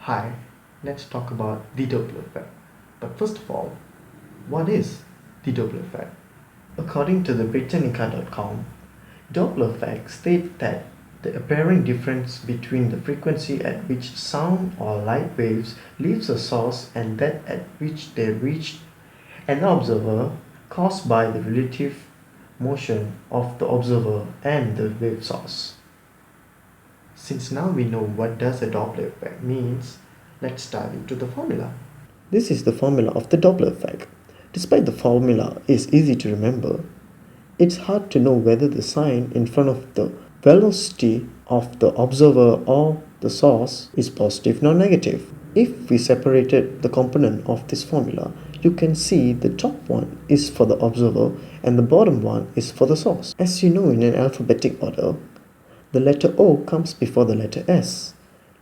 Hi, let's talk about the Doppler effect. But first of all, what is the Doppler effect? According to the Britannica.com, Doppler effect states that the apparent difference between the frequency at which sound or light waves leaves a source and that at which they reach an observer caused by the relative motion of the observer and the wave source. Since now we know what does a Doppler effect means, let's dive into the formula. This is the formula of the Doppler effect. Despite the formula is easy to remember, it's hard to know whether the sign in front of the velocity of the observer or the source is positive or negative. If we separated the component of this formula, you can see the top one is for the observer and the bottom one is for the source. As you know, in an alphabetic order, the letter O comes before the letter S.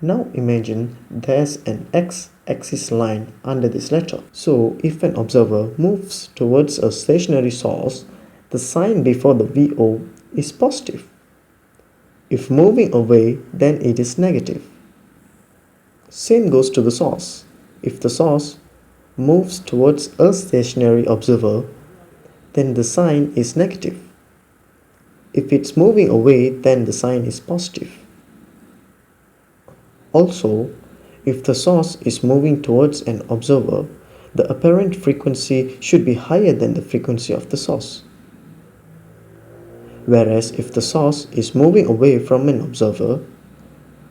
Now imagine there's an x-axis line under this letter. So if an observer moves towards a stationary source, the sign before the VO is positive. If moving away, then it is negative. Same goes to the source. If the source moves towards a stationary observer, then the sign is negative. If it's moving away, then the sign is positive. Also, if the source is moving towards an observer, the apparent frequency should be higher than the frequency of the source. Whereas if the source is moving away from an observer,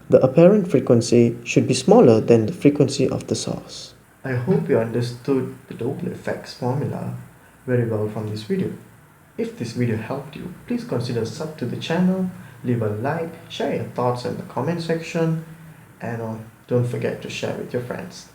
the apparent frequency should be smaller than the frequency of the source. I hope you understood the Doppler effects formula very well from this video. If this video helped you, please consider sub to the channel, leave a like, share your thoughts in the comment section, and don't forget to share with your friends.